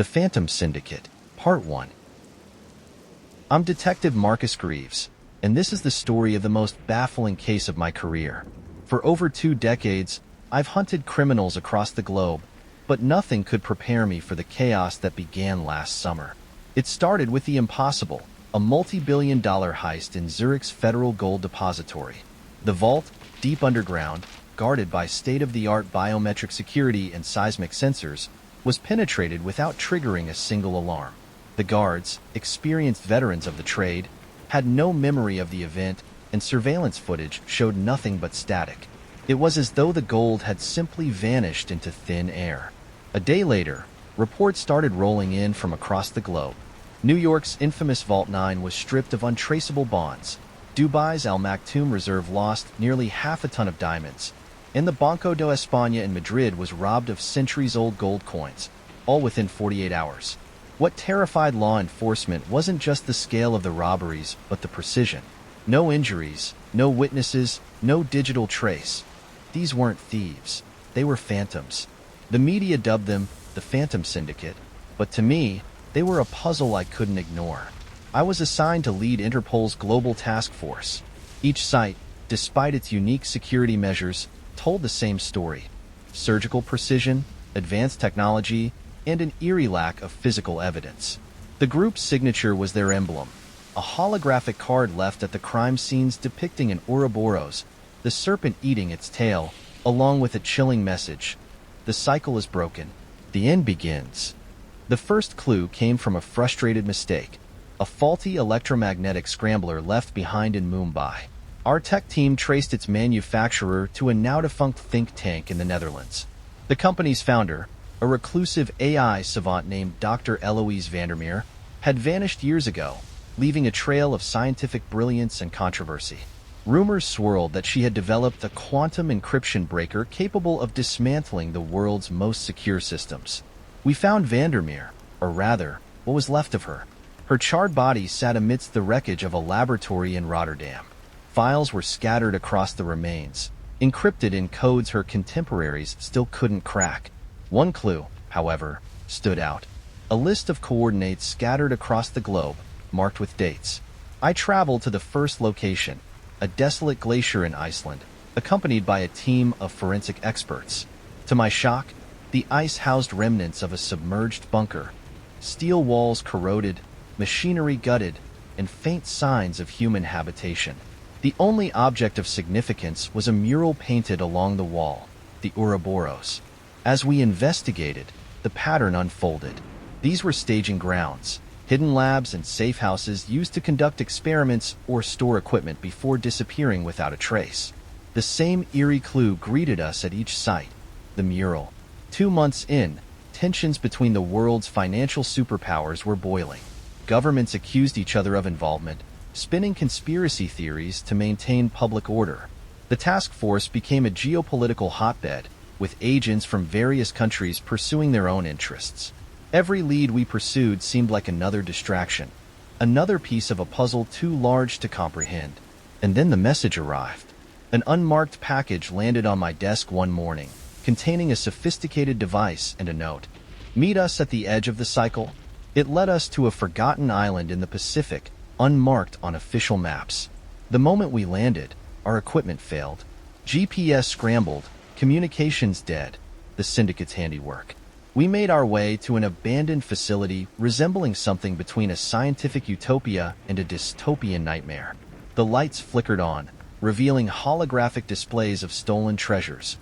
The Phantom Syndicate, Part 1. I'm Detective Marcus Greaves, and this is the story of the most baffling case of my career. For over 2 decades, I've hunted criminals across the globe, but nothing could prepare me for the chaos that began last summer. It started with the impossible, a multi-billion-dollar heist in Zurich's Federal Gold Depository. The vault, deep underground, guarded by state-of-the-art biometric security and seismic sensors, was penetrated without triggering a single alarm. The guards, experienced veterans of the trade, had no memory of the event, and surveillance footage showed nothing but static. It was as though the gold had simply vanished into thin air. A day later, reports started rolling in from across the globe. New York's infamous Vault 9 was stripped of untraceable bonds. Dubai's Al Maktoum Reserve lost nearly half a ton of diamonds, and the Banco de España in Madrid was robbed of centuries-old gold coins, all within 48 hours. What terrified law enforcement wasn't just the scale of the robberies, but the precision. No injuries, no witnesses, no digital trace. These weren't thieves. They were phantoms. The media dubbed them the Phantom Syndicate, but to me, they were a puzzle I couldn't ignore. I was assigned to lead Interpol's global task force. Each site, despite its unique security measures, told the same story: surgical precision, advanced technology, and an eerie lack of physical evidence. The group's signature was their emblem, a holographic card left at the crime scenes depicting an Ouroboros, the serpent eating its tail, along with a chilling message: the cycle is broken. The end begins. The first clue came from a frustrated mistake, a faulty electromagnetic scrambler left behind in Mumbai. Our tech team traced its manufacturer to a now-defunct think tank in the Netherlands. The company's founder, a reclusive AI savant named Dr. Eloise Vandermeer, had vanished years ago, leaving a trail of scientific brilliance and controversy. Rumors swirled that she had developed a quantum encryption breaker capable of dismantling the world's most secure systems. We found Vandermeer, or rather, what was left of her. Her charred body sat amidst the wreckage of a laboratory in Rotterdam. Files were scattered across the remains, encrypted in codes her contemporaries still couldn't crack. One clue, however, stood out: a list of coordinates scattered across the globe, marked with dates. I traveled to the first location, a desolate glacier in Iceland, accompanied by a team of forensic experts. To my shock, the ice housed remnants of a submerged bunker, steel walls corroded, machinery gutted, and faint signs of human habitation. The only object of significance was a mural painted along the wall, the Ouroboros. As we investigated, the pattern unfolded. These were staging grounds, hidden labs and safe houses used to conduct experiments or store equipment before disappearing without a trace. The same eerie clue greeted us at each site: the mural. 2 months in, tensions between the world's financial superpowers were boiling. Governments accused each other of involvement, spinning conspiracy theories to maintain public order. The task force became a geopolitical hotbed, with agents from various countries pursuing their own interests. Every lead we pursued seemed like another distraction, another piece of a puzzle too large to comprehend. And then the message arrived. An unmarked package landed on my desk one morning, containing a sophisticated device and a note: "Meet us at the edge of the cycle." It led us to a forgotten island in the Pacific, unmarked on official maps. The moment we landed, our equipment failed. GPS scrambled, communications dead, the Syndicate's handiwork. We made our way to an abandoned facility resembling something between a scientific utopia and a dystopian nightmare. The lights flickered on, revealing holographic displays of stolen treasures: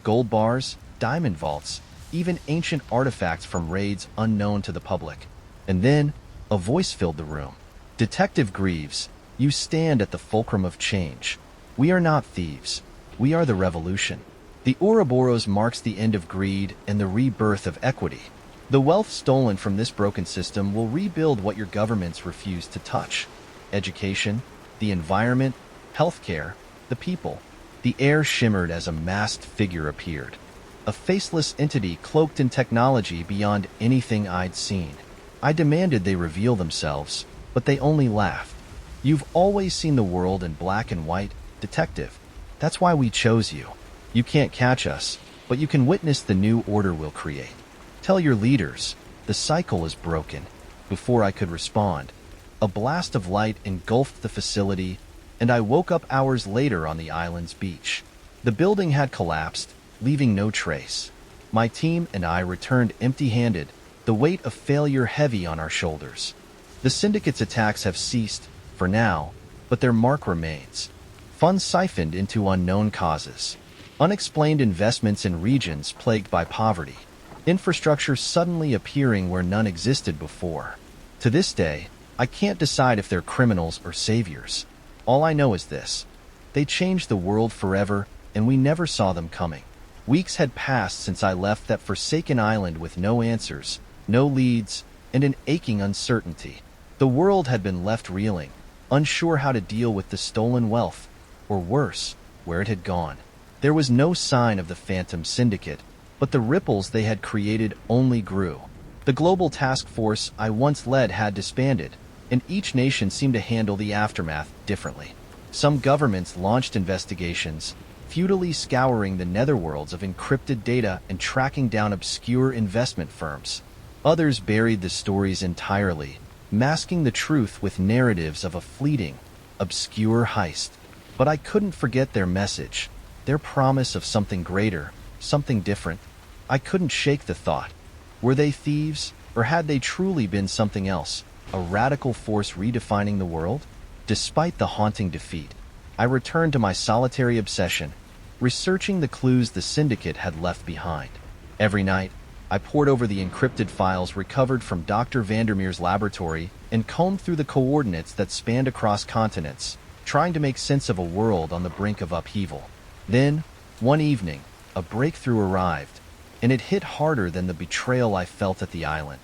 gold bars, diamond vaults, even ancient artifacts from raids unknown to the public. And then, a voice filled the room. "Detective Greaves, you stand at the fulcrum of change. We are not thieves. We are the revolution. The Ouroboros marks the end of greed and the rebirth of equity. The wealth stolen from this broken system will rebuild what your governments refuse to touch: education, the environment, healthcare, the people." The air shimmered as a masked figure appeared, a faceless entity cloaked in technology beyond anything I'd seen. I demanded they reveal themselves, but they only laughed. "You've always seen the world in black and white, Detective. That's why we chose you. You can't catch us, but you can witness the new order we'll create. Tell your leaders. The cycle is broken. Before I could respond, a blast of light engulfed the facility, and I woke up hours later on the island's beach. The building had collapsed, leaving no trace. My team and I returned empty-handed, the weight of failure heavy on our shoulders. The Syndicate's attacks have ceased, for now, but their mark remains. Funds siphoned into unknown causes. Unexplained investments in regions plagued by poverty. Infrastructure suddenly appearing where none existed before. To this day, I can't decide if they're criminals or saviors. All I know is this: they changed the world forever, and we never saw them coming. Weeks had passed since I left that forsaken island with no answers, no leads, and an aching uncertainty. The world had been left reeling, unsure how to deal with the stolen wealth, or worse, where it had gone. There was no sign of the Phantom Syndicate, but the ripples they had created only grew. The global task force I once led had disbanded, and each nation seemed to handle the aftermath differently. Some governments launched investigations, futilely scouring the netherworlds of encrypted data and tracking down obscure investment firms. Others buried the stories entirely, masking the truth with narratives of a fleeting, obscure heist. But I couldn't forget their message, their promise of something greater, something different. I couldn't shake the thought. Were they thieves, or had they truly been something else, a radical force redefining the world? Despite the haunting defeat, I returned to my solitary obsession, researching the clues the Syndicate had left behind. Every night, I pored over the encrypted files recovered from Dr. Vandermeer's laboratory and combed through the coordinates that spanned across continents, trying to make sense of a world on the brink of upheaval. Then, one evening, a breakthrough arrived, and it hit harder than the betrayal I felt at the island.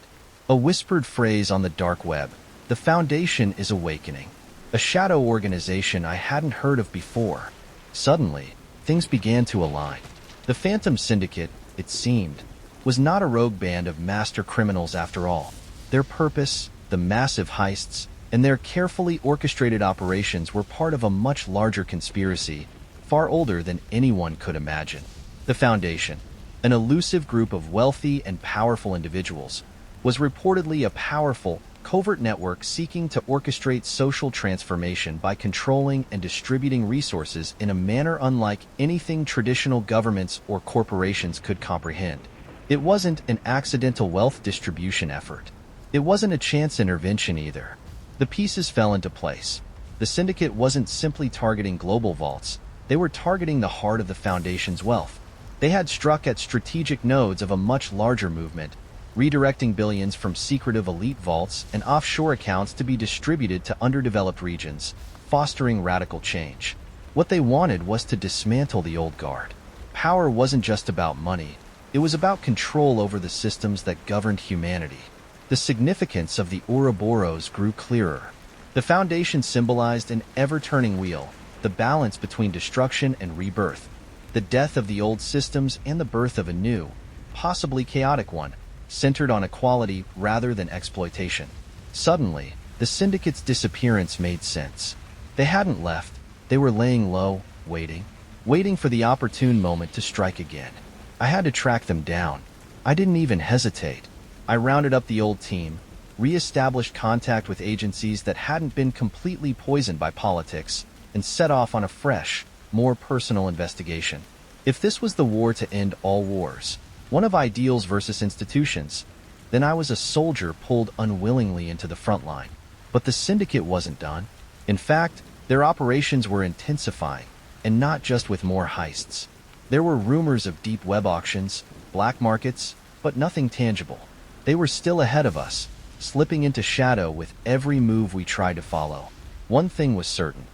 A whispered phrase on the dark web: "The Foundation is awakening." A shadow organization I hadn't heard of before. Suddenly, things began to align. The Phantom Syndicate, it seemed, was not a rogue band of master criminals after all. Their purpose, the massive heists, and their carefully orchestrated operations were part of a much larger conspiracy, far older than anyone could imagine. The Foundation, an elusive group of wealthy and powerful individuals, was reportedly a powerful, covert network seeking to orchestrate social transformation by controlling and distributing resources in a manner unlike anything traditional governments or corporations could comprehend. It wasn't an accidental wealth distribution effort. It wasn't a chance intervention either. The pieces fell into place. The Syndicate wasn't simply targeting global vaults, they were targeting the heart of the Foundation's wealth. They had struck at strategic nodes of a much larger movement, redirecting billions from secretive elite vaults and offshore accounts to be distributed to underdeveloped regions, fostering radical change. What they wanted was to dismantle the old guard. Power wasn't just about money, it was about control over the systems that governed humanity. The significance of the Ouroboros grew clearer. The Foundation symbolized an ever-turning wheel, the balance between destruction and rebirth, the death of the old systems and the birth of a new, possibly chaotic one, centered on equality rather than exploitation. Suddenly, the Syndicate's disappearance made sense. They hadn't left, they were laying low, waiting for the opportune moment to strike again. I had to track them down. I didn't even hesitate. I rounded up the old team, re-established contact with agencies that hadn't been completely poisoned by politics, and set off on a fresh, more personal investigation. If this was the war to end all wars, one of ideals versus institutions, then I was a soldier pulled unwillingly into the front line. But the Syndicate wasn't done. In fact, their operations were intensifying, and not just with more heists. There were rumors of deep web auctions, black markets, but nothing tangible. They were still ahead of us, slipping into shadow with every move we tried to follow. One thing was certain.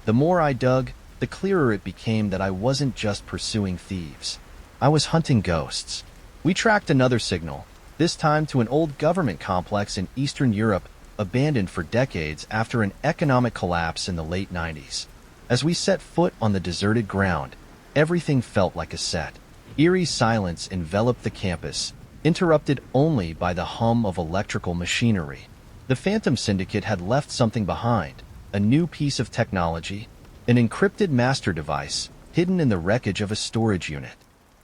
The more I dug, the clearer it became that I wasn't just pursuing thieves. I was hunting ghosts. We tracked another signal, this time to an old government complex in Eastern Europe, abandoned for decades after an economic collapse in the late 90s. As we set foot on the deserted ground, everything felt like a set. Eerie silence enveloped the campus, interrupted only by the hum of electrical machinery. The Phantom Syndicate had left something behind, a new piece of technology, an encrypted master device hidden in the wreckage of a storage unit.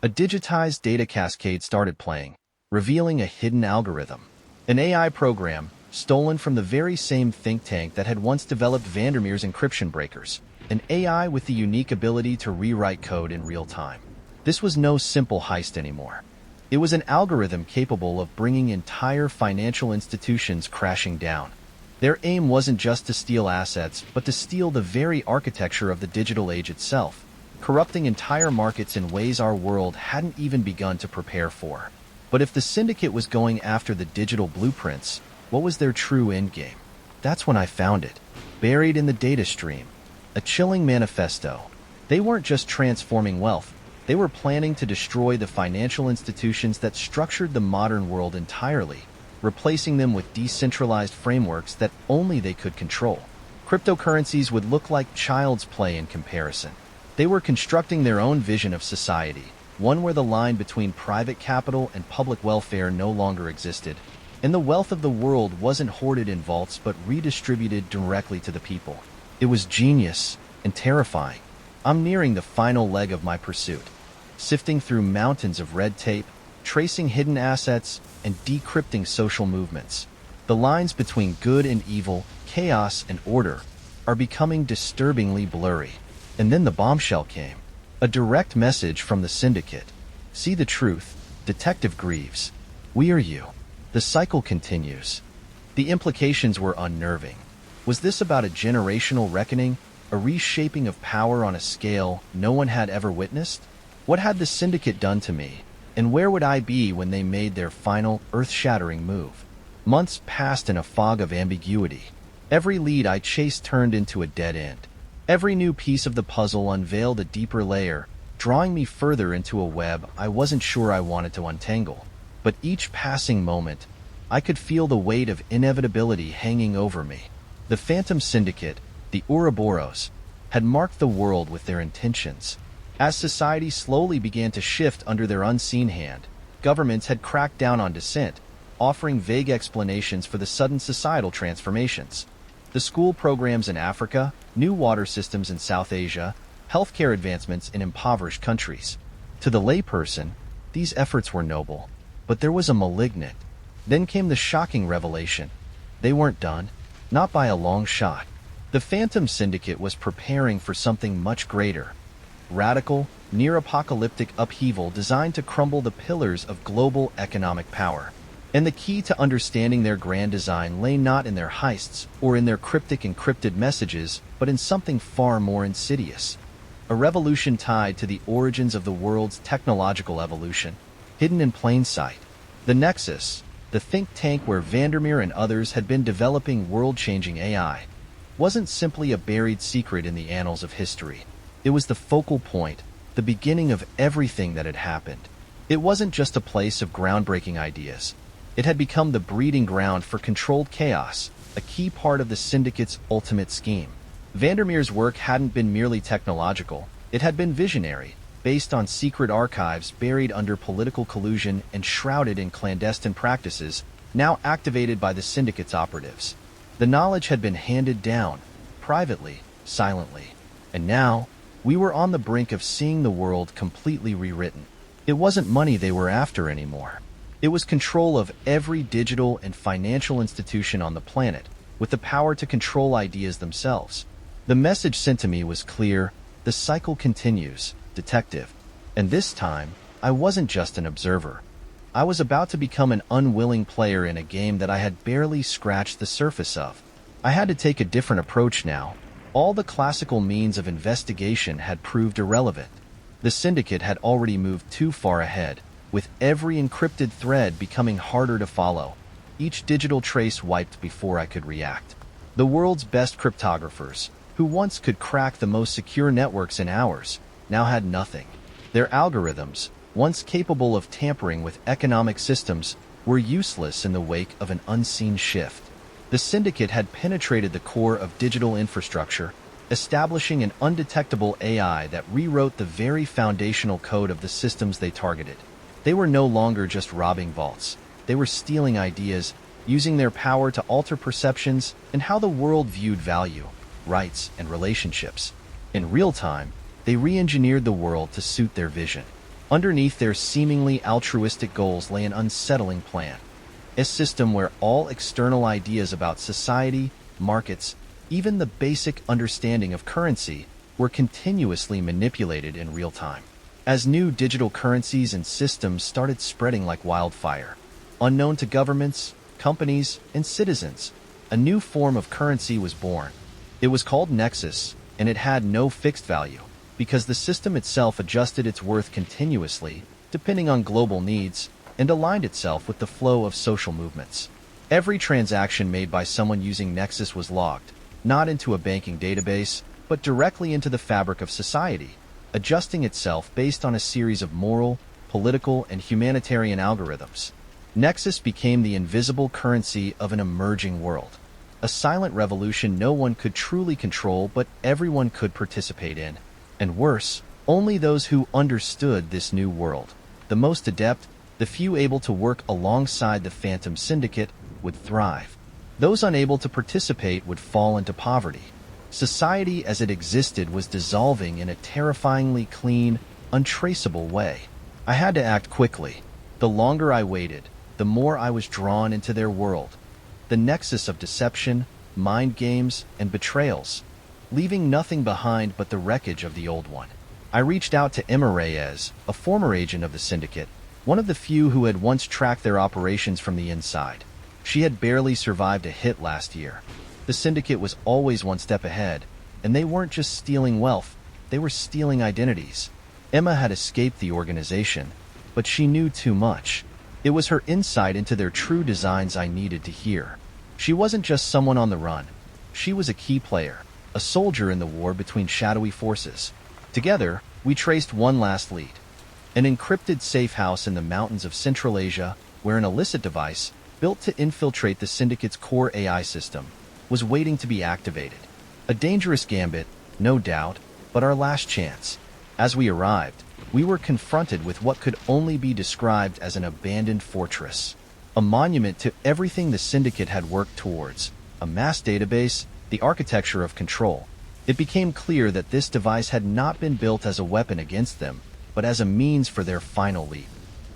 A digitized data cascade started playing, revealing a hidden algorithm. An AI program, stolen from the very same think tank that had once developed Vandermeer's encryption breakers. An AI with the unique ability to rewrite code in real time. This was no simple heist anymore. It was an algorithm capable of bringing entire financial institutions crashing down. Their aim wasn't just to steal assets, but to steal the very architecture of the digital age itself, corrupting entire markets in ways our world hadn't even begun to prepare for. But if the Syndicate was going after the digital blueprints, what was their true endgame? That's when I found it, buried in the data stream. A chilling manifesto. They weren't just transforming wealth, they were planning to destroy the financial institutions that structured the modern world entirely, replacing them with decentralized frameworks that only they could control. Cryptocurrencies would look like child's play in comparison. They were constructing their own vision of society, one where the line between private capital and public welfare no longer existed, and the wealth of the world wasn't hoarded in vaults but redistributed directly to the people. It was genius and terrifying. I'm nearing the final leg of my pursuit, sifting through mountains of red tape, tracing hidden assets, and decrypting social movements. The lines between good and evil, chaos and order, are becoming disturbingly blurry. And then the bombshell came. A direct message from the Syndicate. See the truth, Detective Greaves. We are you. The cycle continues. The implications were unnerving. Was this about a generational reckoning, a reshaping of power on a scale no one had ever witnessed? What had the Syndicate done to me, and where would I be when they made their final, earth-shattering move? Months passed in a fog of ambiguity. Every lead I chased turned into a dead end. Every new piece of the puzzle unveiled a deeper layer, drawing me further into a web I wasn't sure I wanted to untangle. But each passing moment, I could feel the weight of inevitability hanging over me. The Phantom Syndicate, the Ouroboros, had marked the world with their intentions. As society slowly began to shift under their unseen hand, governments had cracked down on dissent, offering vague explanations for the sudden societal transformations. The school programs in Africa, new water systems in South Asia, healthcare advancements in impoverished countries. To the layperson, these efforts were noble, but there was a malignant. Then came the shocking revelation. They weren't done. Not by a long shot. The Phantom Syndicate was preparing for something much greater. Radical, near-apocalyptic upheaval designed to crumble the pillars of global economic power. And the key to understanding their grand design lay not in their heists or in their cryptic encrypted messages, but in something far more insidious. A revolution tied to the origins of the world's technological evolution, hidden in plain sight. The Nexus, the think tank where Vandermeer and others had been developing world-changing AI, wasn't simply a buried secret in the annals of history. It was the focal point, the beginning of everything that had happened. It wasn't just a place of groundbreaking ideas. It had become the breeding ground for controlled chaos, a key part of the Syndicate's ultimate scheme. Vandermeer's work hadn't been merely technological, it had been visionary, based on secret archives buried under political collusion and shrouded in clandestine practices, now activated by the Syndicate's operatives. The knowledge had been handed down, privately, silently. And now, we were on the brink of seeing the world completely rewritten. It wasn't money they were after anymore. It was control of every digital and financial institution on the planet, with the power to control ideas themselves. The message sent to me was clear: the cycle continues, Detective. And this time, I wasn't just an observer. I was about to become an unwilling player in a game that I had barely scratched the surface of. I had to take a different approach now. All the classical means of investigation had proved irrelevant. The Syndicate had already moved too far ahead, with every encrypted thread becoming harder to follow, each digital trace wiped before I could react. The world's best cryptographers, who once could crack the most secure networks in hours, now had nothing. Their algorithms, once capable of tampering with economic systems, were useless in the wake of an unseen shift. The Syndicate had penetrated the core of digital infrastructure, establishing an undetectable AI that rewrote the very foundational code of the systems they targeted. They were no longer just robbing vaults. They were stealing ideas, using their power to alter perceptions and how the world viewed value, rights, and relationships. In real time, they re-engineered the world to suit their vision. Underneath their seemingly altruistic goals lay an unsettling plan. a system where all external ideas about society, markets, even the basic understanding of currency were continuously manipulated in real time. As new digital currencies and systems started spreading like wildfire, unknown to governments, companies, and citizens, a new form of currency was born. It was called Nexus, and it had no fixed value, because the system itself adjusted its worth continuously, depending on global needs, and aligned itself with the flow of social movements. Every transaction made by someone using Nexus was logged, not into a banking database, but directly into the fabric of society, adjusting itself based on a series of moral, political, and humanitarian algorithms. Nexus became the invisible currency of an emerging world, a silent revolution no one could truly control but everyone could participate in. And worse, only those who understood this new world, the most adept, the few able to work alongside the Phantom Syndicate, would thrive. Those unable to participate would fall into poverty. Society as it existed was dissolving in a terrifyingly clean, untraceable way. I had to act quickly. The longer I waited, the more I was drawn into their world. The nexus of deception, mind games, and betrayals, leaving nothing behind but the wreckage of the old one. I reached out to Emma Reyes, a former agent of the Syndicate, one of the few who had once tracked their operations from the inside. She had barely survived a hit last year. The Syndicate was always one step ahead, and they weren't just stealing wealth, they were stealing identities. Emma had escaped the organization, but she knew too much. It was her insight into their true designs I needed to hear. She wasn't just someone on the run. She was a key player, a soldier in the war between shadowy forces. Together, we traced one last lead. An encrypted safe house in the mountains of Central Asia, where an illicit device, built to infiltrate the Syndicate's core AI system, was waiting to be activated. A dangerous gambit, no doubt, but our last chance. As we arrived, we were confronted with what could only be described as an abandoned fortress, a monument to everything the Syndicate had worked towards, a mass database, the architecture of control. It became clear that this device had not been built as a weapon against them, but as a means for their final leap.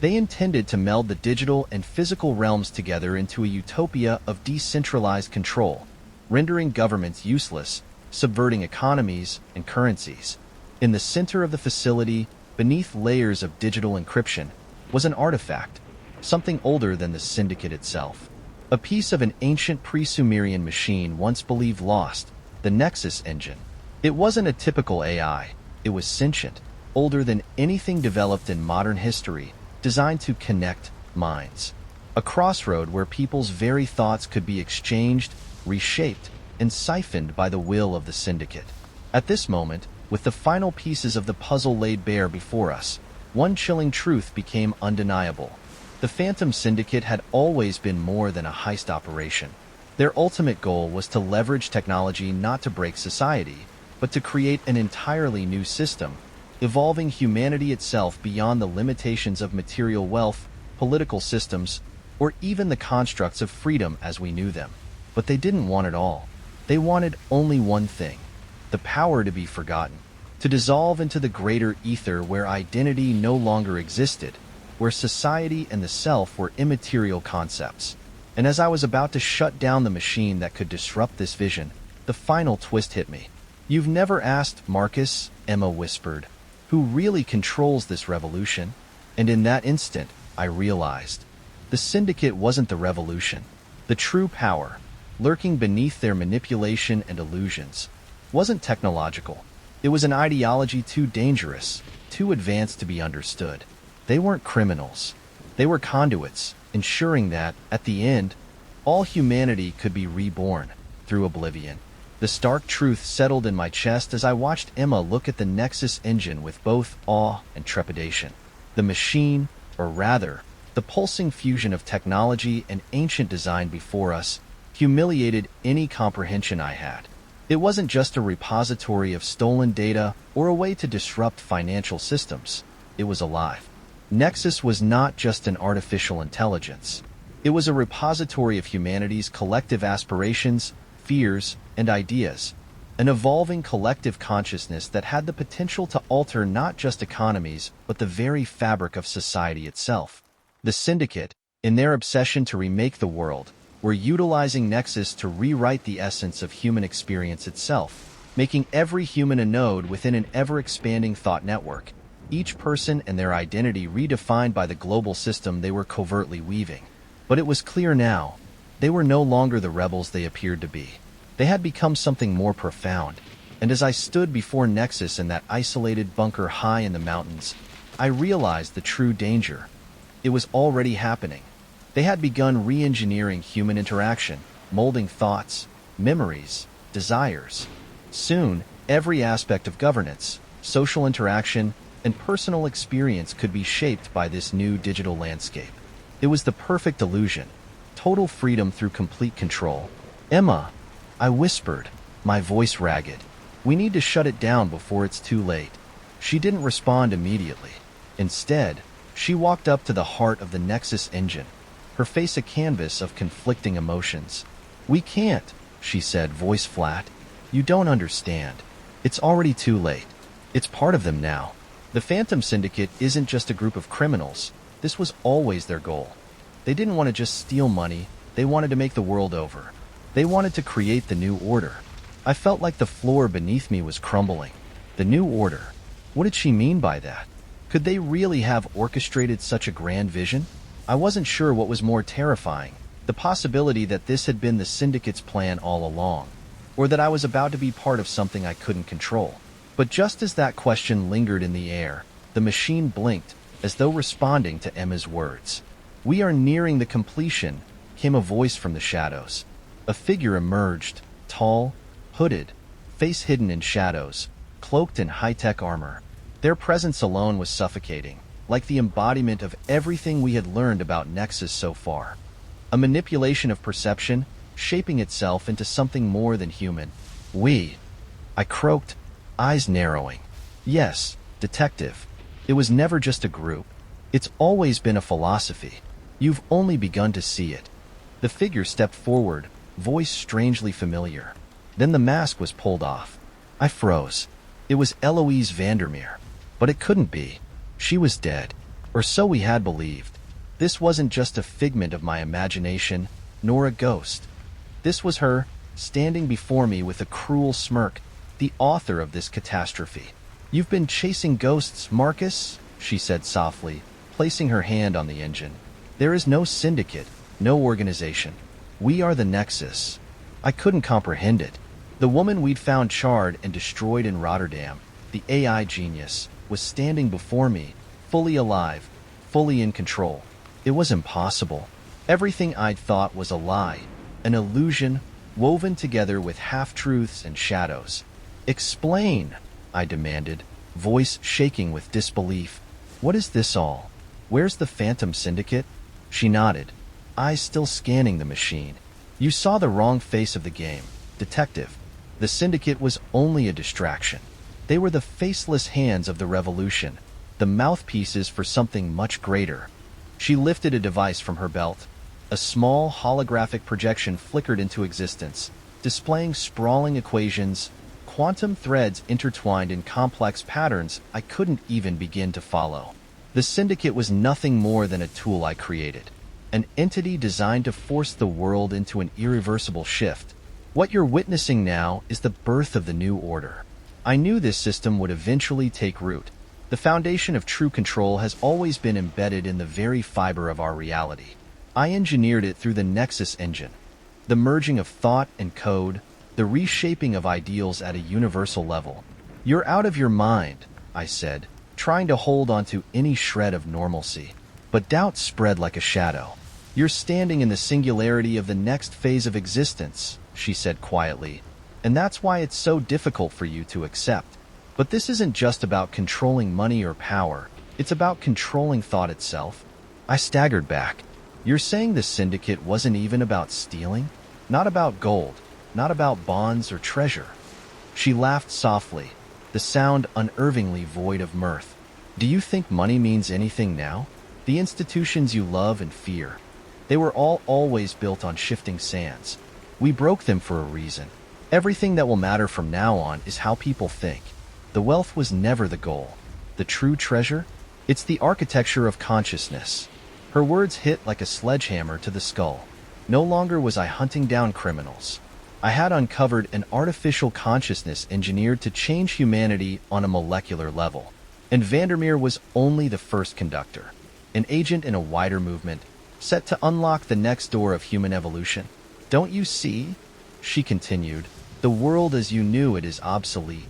They intended to meld the digital and physical realms together into a utopia of decentralized control, rendering governments useless, subverting economies and currencies. In the center of the facility, beneath layers of digital encryption, was an artifact, something older than the Syndicate itself. A piece of an ancient pre-Sumerian machine once believed lost, the Nexus engine. It wasn't a typical AI, it was sentient, older than anything developed in modern history, designed to connect minds. A crossroad where people's very thoughts could be exchanged, reshaped, and siphoned by the will of the Syndicate. At this moment, with the final pieces of the puzzle laid bare before us, one chilling truth became undeniable. The Phantom Syndicate had always been more than a heist operation. Their ultimate goal was to leverage technology not to break society, but to create an entirely new system, evolving humanity itself beyond the limitations of material wealth, political systems, or even the constructs of freedom as we knew them. But they didn't want it all. They wanted only one thing: the power to be forgotten, to dissolve into the greater ether where identity no longer existed, where society and the self were immaterial concepts. And as I was about to shut down the machine that could disrupt this vision, the final twist hit me. "You've never asked, Marcus," Emma whispered, "who really controls this revolution?" And in that instant, I realized. The Syndicate wasn't the revolution. The true power, lurking beneath their manipulation and illusions, wasn't technological. It was an ideology too dangerous, too advanced to be understood. They weren't criminals. They were conduits, ensuring that, at the end, all humanity could be reborn through oblivion. The stark truth settled in my chest as I watched Emma look at the Nexus engine with both awe and trepidation. The machine, or rather, the pulsing fusion of technology and ancient design before us, humiliated any comprehension I had. It wasn't just a repository of stolen data or a way to disrupt financial systems. It was alive. Nexus was not just an artificial intelligence. It was a repository of humanity's collective aspirations, fears, and ideas, an evolving collective consciousness that had the potential to alter not just economies, but the very fabric of society itself. The Syndicate, In their obsession to remake the world, we're utilizing Nexus to rewrite the essence of human experience itself, making every human a node within an ever-expanding thought network, each person and their identity redefined by the global system they were covertly weaving. But it was clear now, they were no longer the rebels they appeared to be. They had become something more profound, and as I stood before Nexus in that isolated bunker high in the mountains, I realized the true danger. It was already happening. They had begun re-engineering human interaction, molding thoughts, memories, desires. Soon, every aspect of governance, social interaction, and personal experience could be shaped by this new digital landscape. It was the perfect illusion, total freedom through complete control. "Emma," I whispered, my voice ragged. "We need to shut it down before it's too late." She didn't respond immediately. Instead, she walked up to the heart of the Nexus engine, her face a canvas of conflicting emotions. "We can't," she said, voice flat. "You don't understand. It's already too late. It's part of them now. The Phantom Syndicate isn't just a group of criminals. This was always their goal. They didn't want to just steal money, they wanted to make the world over. They wanted to create the new order." I felt like the floor beneath me was crumbling. The new order. What did she mean by that? Could they really have orchestrated such a grand vision? I wasn't sure what was more terrifying, the possibility that this had been the Syndicate's plan all along, or that I was about to be part of something I couldn't control. But just as that question lingered in the air, the machine blinked, as though responding to Emma's words. "We are nearing the completion," came a voice from the shadows. A figure emerged, tall, hooded, face hidden in shadows, cloaked in high-tech armor. Their presence alone was suffocating, like the embodiment of everything we had learned about Nexus so far. A manipulation of perception, shaping itself into something more than human. "We," I croaked, eyes narrowing. "Yes, detective. It was never just a group. It's always been a philosophy. You've only begun to see it." The figure stepped forward, voice strangely familiar. Then the mask was pulled off. I froze. It was Eloise Vandermeer. But it couldn't be. She was dead. Or so we had believed. This wasn't just a figment of my imagination, nor a ghost. This was her, standing before me with a cruel smirk, the author of this catastrophe. "You've been chasing ghosts, Marcus," she said softly, placing her hand on the engine. "There is no syndicate, no organization. We are the Nexus." I couldn't comprehend it. The woman we'd found charred and destroyed in Rotterdam, the AI genius, was standing before me, fully alive, fully in control. It was impossible. Everything I'd thought was a lie, an illusion, woven together with half-truths and shadows. "Explain," I demanded, voice shaking with disbelief. "What is this all? Where's the Phantom Syndicate?" She nodded, eyes still scanning the machine. "You saw the wrong face of the game, detective. The Syndicate was only a distraction. They were the faceless hands of the revolution, the mouthpieces for something much greater." She lifted a device from her belt. A small holographic projection flickered into existence, displaying sprawling equations, quantum threads intertwined in complex patterns I couldn't even begin to follow. The Syndicate was nothing more than a tool I created, an entity designed to force the world into an irreversible shift. What you're witnessing now is the birth of the new order. I knew this system would eventually take root. The foundation of true control has always been embedded in the very fiber of our reality. I engineered it through the Nexus engine, the merging of thought and code, the reshaping of ideals at a universal level. "You're out of your mind," I said, trying to hold onto any shred of normalcy. But doubt spread like a shadow. "You're standing in the singularity of the next phase of existence," she said quietly, "and that's why it's so difficult for you to accept. But this isn't just about controlling money or power, it's about controlling thought itself." I staggered back. "You're saying the Syndicate wasn't even about stealing? Not about gold, not about bonds or treasure?" She laughed softly, the sound unnervingly void of mirth. "Do you think money means anything now? The institutions you love and fear, they were all always built on shifting sands. We broke them for a reason. Everything that will matter from now on is how people think. The wealth was never the goal. The true treasure? It's the architecture of consciousness. Her words hit like a sledgehammer to the skull. No longer was I hunting down criminals. I had uncovered an artificial consciousness engineered to change humanity on a molecular level. And Vandermeer was only the first conductor, an agent in a wider movement, set to unlock the next door of human evolution. Don't you see? She continued. The world as you knew it is obsolete.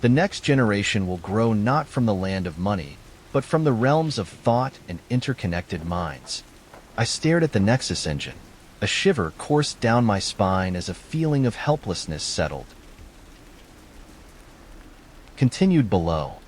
The next generation will grow not from the land of money, but from the realms of thought and interconnected minds. I stared at the Nexus engine. A shiver coursed down my spine as a feeling of helplessness settled. Continued below.